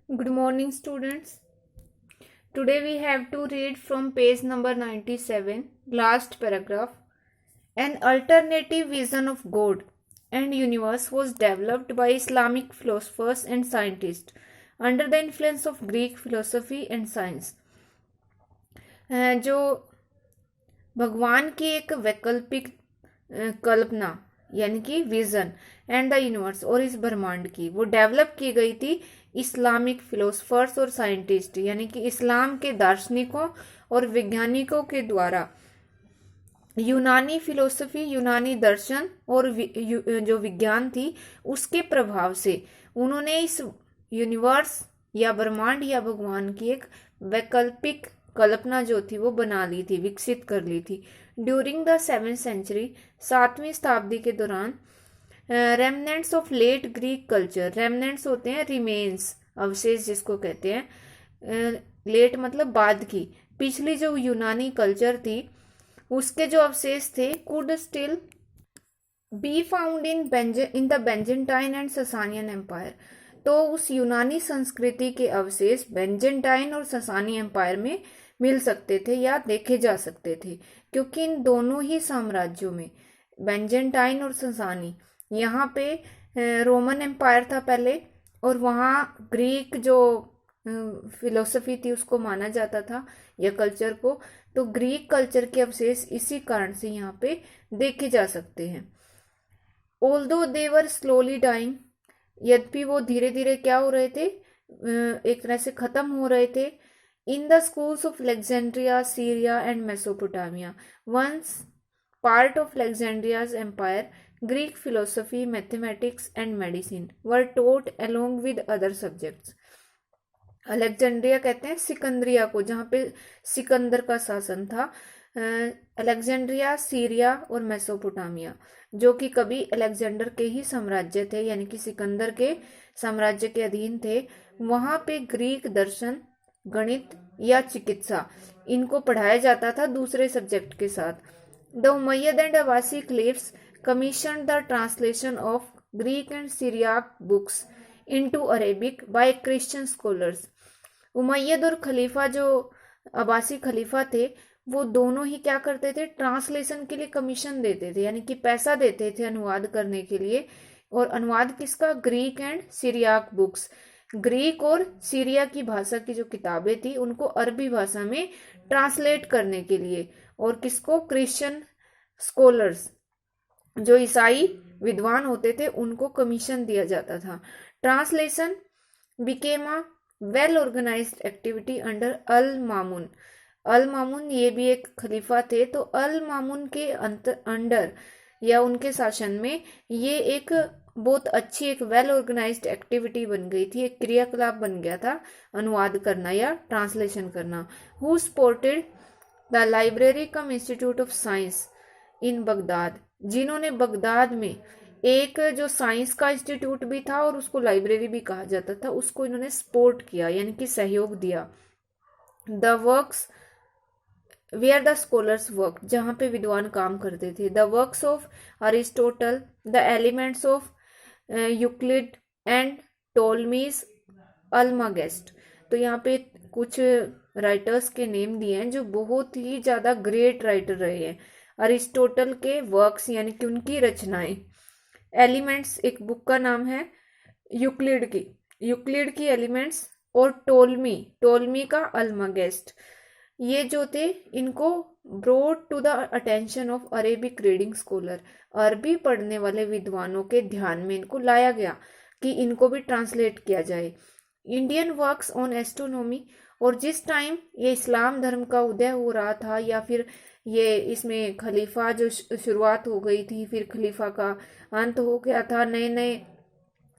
Good morning, students. Today we have to read from page number 97, last paragraph. An alternative vision of God and universe was developed by Islamic philosophers and scientists under the influence of Greek philosophy and science. जो भगवान की एक वैकल्पिक कल्पना यानी कि vision and the universe और इस ब्रह्मांड की वो डेवलप की गई थी इस्लामिक फिलोसफर्स और साइंटिस्ट यानी कि इस्लाम के दार्शनिकों और वैज्ञानिकों के द्वारा यूनानी फिलोसफी यूनानी दर्शन और जो विज्ञान थी उसके प्रभाव से उन्होंने इस यूनिवर्स या ब्रह्मांड या भगवान की एक वैकल्पिक कल्पना जो थी वो बना ली थी, विकसित कर ली थी। ड्यूरिंग द 7th सेंचुरी 7वीं शताब्दी के दौरान remnants of late Greek culture, remnants होते हैं रिमेन्स, अवशेष जिसको कहते हैं, लेट मतलब बाद की, पिछली जो यूनानी कल्चर थी उसके जो अवशेष थे could still be found in the Byzantine and Sasanian empire. तो उस यूनानी संस्कृति के अवशेष बेंजेंटाइन और ससानी एम्पायर में मिल सकते थे या देखे जा सकते थे, क्योंकि इन दोनों ही साम्राज्यों में बेंजेंटाइन और ससानी, यहाँ पे रोमन एम्पायर था पहले और वहाँ ग्रीक जो फिलोसफी थी उसको माना जाता था या कल्चर को, तो ग्रीक कल्चर के अवशेष इसी कारण से यहाँ पे देखे जा सकते हैं। Although they were slowly dying, यद्यपि वो धीरे धीरे क्या हो रहे थे, एक तरह से खत्म हो रहे थे। In the schools of Alexandria, Syria and Mesopotamia, once part of Alexandria's empire, Greek philosophy, mathematics and medicine were taught along with other subjects. Alexandria कहते हैं सिकंदरिया को, जहाँ पे सिकंदर का शासन था। अलेक्जेंड्रिया, सीरिया और मेसोपोटामिया जो कि कभी अलेक्जेंडर के ही साम्राज्य थे यानी कि सिकंदर के साम्राज्य के अधीन थे, वहाँ पे ग्रीक दर्शन, गणित या चिकित्सा इनको पढ़ाया जाता था दूसरे सब्जेक्ट के साथ। The Umayyad and Abbasi caliphs commission the translation of Greek and Syriac books into Arabic by Christian scholars. Umayyad और खलीफा जो अब्बासी खलीफा थे वो दोनों ही क्या करते थे, ट्रांसलेशन के लिए कमीशन देते थे यानी कि पैसा देते थे अनुवाद करने के लिए। और अनुवाद किसका, Greek and Syriac books, Greek और सीरिया की भाषा की जो किताबें थी उनको अरबी भाषा में ट्रांसलेट करने के लिए। और किसको, क्रिश्चियन स्कॉलर्स जो ईसाई विद्वान होते थे उनको कमीशन दिया जाता था। Translation became a well organized activity under Al Mamun. Al Mamun ये भी एक खलीफा थे, तो अल मामून के अंडर या उनके शासन में ये एक बहुत अच्छी एक वेल ऑर्गेनाइज्ड एक्टिविटी बन गई थी, एक क्रियाकलाप बन गया था अनुवाद करना या ट्रांसलेशन करना। Who supported the library come institute of science in Baghdad, जिन्होंने बगदाद में एक जो साइंस का इंस्टीट्यूट भी था और उसको लाइब्रेरी भी कहा जाता था, उसको इन्होंने सपोर्ट किया यानी कि सहयोग दिया। The works where the scholars work, जहाँ पे विद्वान काम करते थे। The works of Aristotle, the elements of Euclid and Ptolemy's Almagest. तो यहाँ पे कुछ राइटर्स के नेम दिए हैं जो बहुत ही ज़्यादा ग्रेट राइटर रहे हैं। अरिस्टोटल के वर्क्स यानी कि उनकी रचनाएं, एलिमेंट्स एक बुक का नाम है, यूक्लिड की एलिमेंट्स, और टोलमी का अल्मागेस्ट, ये जो थे इनको brought to the attention of Arabic reading scholar, अरबी पढ़ने वाले विद्वानों के ध्यान में इनको लाया गया कि इनको भी ट्रांसलेट किया जाए। इंडियन वर्क्स ऑन एस्ट्रोनॉमी, और जिस टाइम ये इस्लाम धर्म का उदय हो रहा था या फिर ये इसमें खलीफा जो शुरुआत हो गई थी, फिर खलीफा का अंत हो गया था, नए नए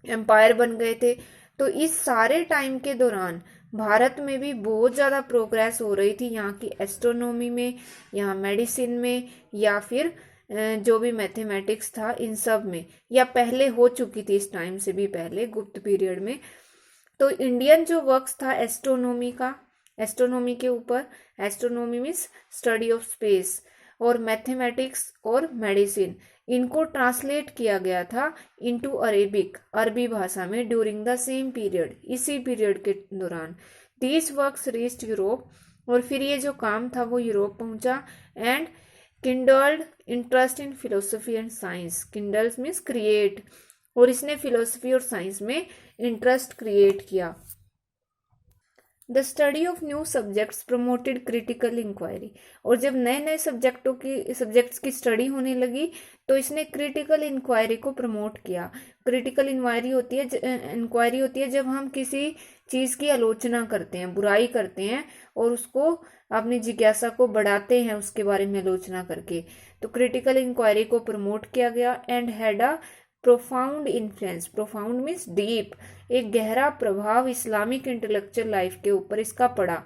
एम्पायर बन गए थे, तो इस सारे टाइम के दौरान भारत में भी बहुत ज़्यादा प्रोग्रेस हो रही थी यहाँ की एस्ट्रोनॉमी में, यहाँ मेडिसिन में, या फिर जो भी मैथमेटिक्स था इन सब में, या पहले हो चुकी थी इस टाइम से भी पहले गुप्त पीरियड में। तो इंडियन जो वर्क्स था एस्ट्रोनॉमी का, एस्ट्रोनॉमी के ऊपर, astronomy means study of space, और मैथमेटिक्स और मेडिसिन, इनको ट्रांसलेट किया गया था इनटू अरेबिक, अरबी भाषा में, ड्यूरिंग द सेम पीरियड, इसी पीरियड के दौरान। दीज वर्क्स रीच्ड यूरोप, और फिर ये जो काम था वो यूरोप पहुंचा। And kindled interest in philosophy and science, kindles means create, और इसने फिलोसफी और साइंस में इंटरेस्ट क्रिएट किया। The study of new subjects promoted critical inquiry, और जब नए नए सब्जेक्ट्स की स्टडी होने लगी तो इसने क्रिटिकल इंक्वायरी को प्रमोट किया। क्रिटिकल इंक्वायरी होती है जब हम किसी चीज की आलोचना करते हैं, बुराई करते हैं, और उसको अपनी जिज्ञासा को बढ़ाते हैं उसके बारे में आलोचना करके। तो क्रिटिकल इंक्वायरी को प्रमोट किया गया। And had a profound influence, profound means deep, एक गहरा प्रभाव इस्लामिक इंटेलेक्चुअल लाइफ के ऊपर इसका पड़ा।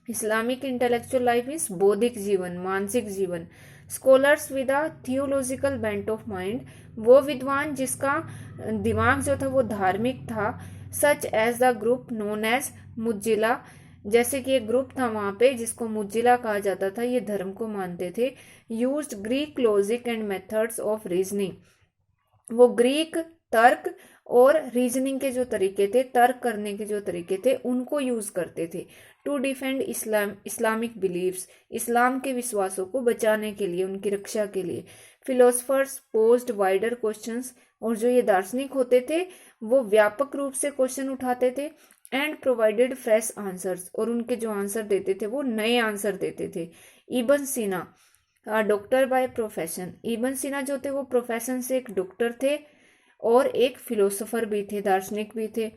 इस्लामिक इंटेलेक्चुअल लाइफ मीन्स बौद्धिक जीवन, मानसिक जीवन। Scholars with a theological bent of mind, वो विद्वान जिसका दिमाग जो था वो धार्मिक था। Such as the group known as Mutazila, जैसे कि एक ग्रुप था वहां पे जिसको मुज्जिला कहा जाता था, ये धर्म को मानते थे। Used Greek logic and methods of reasoning, वो ग्रीक तर्क और रीजनिंग के जो तरीके थे, तर्क करने के जो तरीके थे, उनको यूज करते थे। टू डिफेंड इस्लामिक बिलीव्स, इस्लाम के विश्वासों को बचाने के लिए, उनकी रक्षा के लिए। फिलोसफर्स पोज्ड वाइडर क्वेश्चंस, और जो ये दार्शनिक होते थे वो व्यापक रूप से क्वेश्चन उठाते थे। एंड प्रोवाइडेड फ्रेश आंसर्स, और उनके जो आंसर देते थे वो नए आंसर देते थे। इब्न सीना डॉक्टर बाय प्रोफेशन, इब्न सीना जो थे वो प्रोफेशन से एक डॉक्टर थे और एक फिलोसोफर भी थे, दार्शनिक भी थे।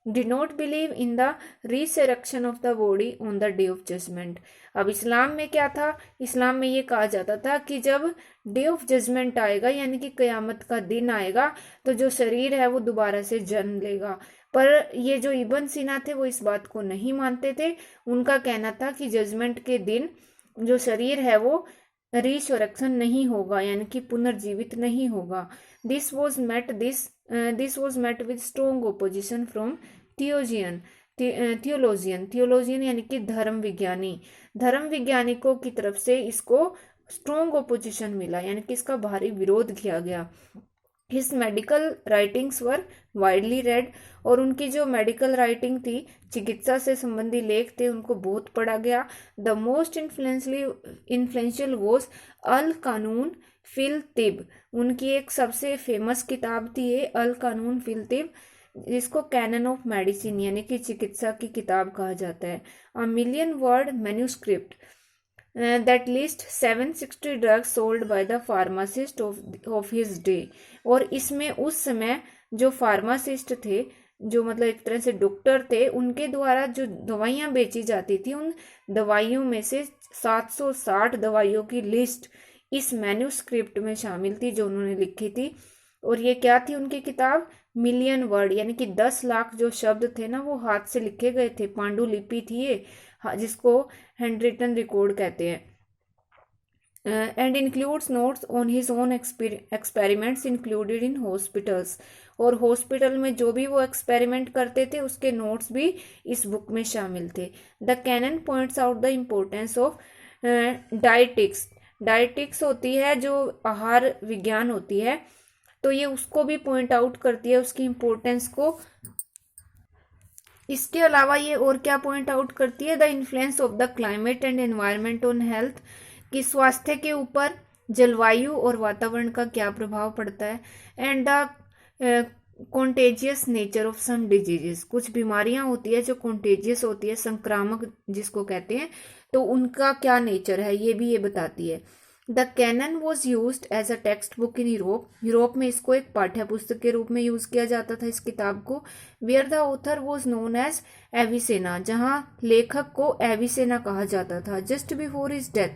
did not believe in the resurrection of the body on the day of judgment। अब इस्लाम में क्या था, इस्लाम में ये कहा जाता था कि जब डे ऑफ जजमेंट आएगा, यानी कि कयामत का दिन आएगा, तो जो शरीर है वो दोबारा से जन्म लेगा। पर ये जो इब्न सीना थे वो इस बात को नहीं मानते थे। उनका कहना था कि जजमेंट के दिन जो शरीर है वो रिसरेक्शन नहीं होगा, यानी कि पुनर्जीवित नहीं होगा। This was met with strong opposition from theologian यानी कि धर्म विज्ञानिकों की तरफ से इसको स्ट्रोंग ओपोजिशन मिला, यानी कि इसका भारी विरोध किया गया। हिज मेडिकल राइटिंग्स वर वाइडली रेड, और उनकी जो मेडिकल राइटिंग थी, चिकित्सा से संबंधी लेख थे, उनको बहुत पढ़ा गया। द मोस्ट इन्फ्लुएंशियल वॉज अल कानून फिल तिब, उनकी एक सबसे फेमस किताब थी ये अल कानून फिल तिब, जिसको कैनन ऑफ मेडिसिन यानी कि चिकित्सा की किताब कहा जाता है। A million word manuscript that list 760 drugs sold by the pharmacist of his day, और इसमें उस समय जो फार्मासिस्ट थे, जो मतलब एक तरह से डॉक्टर थे, उनके द्वारा जो दवाइयाँ बेची जाती थी, उन दवाइयों में से 760 दवाइयों की लिस्ट इस मैन्यूस्क्रिप्ट में शामिल थी जो उन्होंने लिखी थी। और ये क्या थी उनकी किताब, मिलियन वर्ड, यानी कि 10 लाख जो शब्द थे ना वो हाथ से लिखे गए थे, पांडुलिपि थी ये, जिसको हैंड रिटन रिकॉर्ड कहते हैं। And includes notes on his own experiments included in hospitals, और हॉस्पिटल में जो भी वो एक्सपेरिमेंट करते थे उसके नोट्स भी इस बुक में शामिल थे। The canon points out the importance of dietetics होती है जो आहार विज्ञान होती है, तो ये उसको भी पॉइंट आउट करती है, उसकी इम्पोर्टेंस को। इसके अलावा ये और क्या पॉइंट आउट करती है, the influence of the climate and environment on health, कि स्वास्थ्य के ऊपर जलवायु और वातावरण का क्या प्रभाव पड़ता है। And the contagious nature of some diseases, कुछ बीमारियां होती है जो कॉन्टेजियस होती है, संक्रामक जिसको कहते हैं, तो उनका क्या नेचर है ये भी ये बताती है। The canon was use as a text book in Europe में इसको एक पाठ्य पुस्तक के रूप में यूज किया जाता था इस किताब को। Where the author was known as Avicenna, जहाँ लेखक को एविसेना कहा जाता था। जस्ट बिफोर हिज डेथ,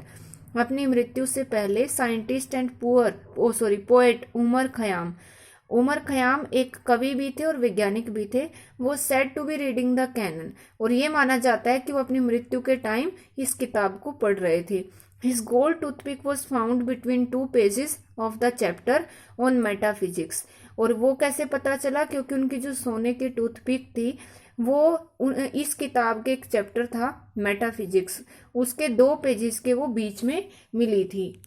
अपनी मृत्यु से पहले, scientist and poet Omar Khayyam एक कवि भी थे और वैज्ञानिक भी थे, वो said to be reading the canon, और ये माना जाता है कि वो अपनी मृत्यु के टाइम इस किताब को पढ़ रहे थे। His gold toothpick was found between 2 pages of the chapter on metaphysics, और वो कैसे पता चला, क्योंकि उनकी जो सोने की टूथपिक थी वो इस किताब के एक चैप्टर था मेटाफिजिक्स, उसके 2 पेजेस के वो बीच में मिली थी।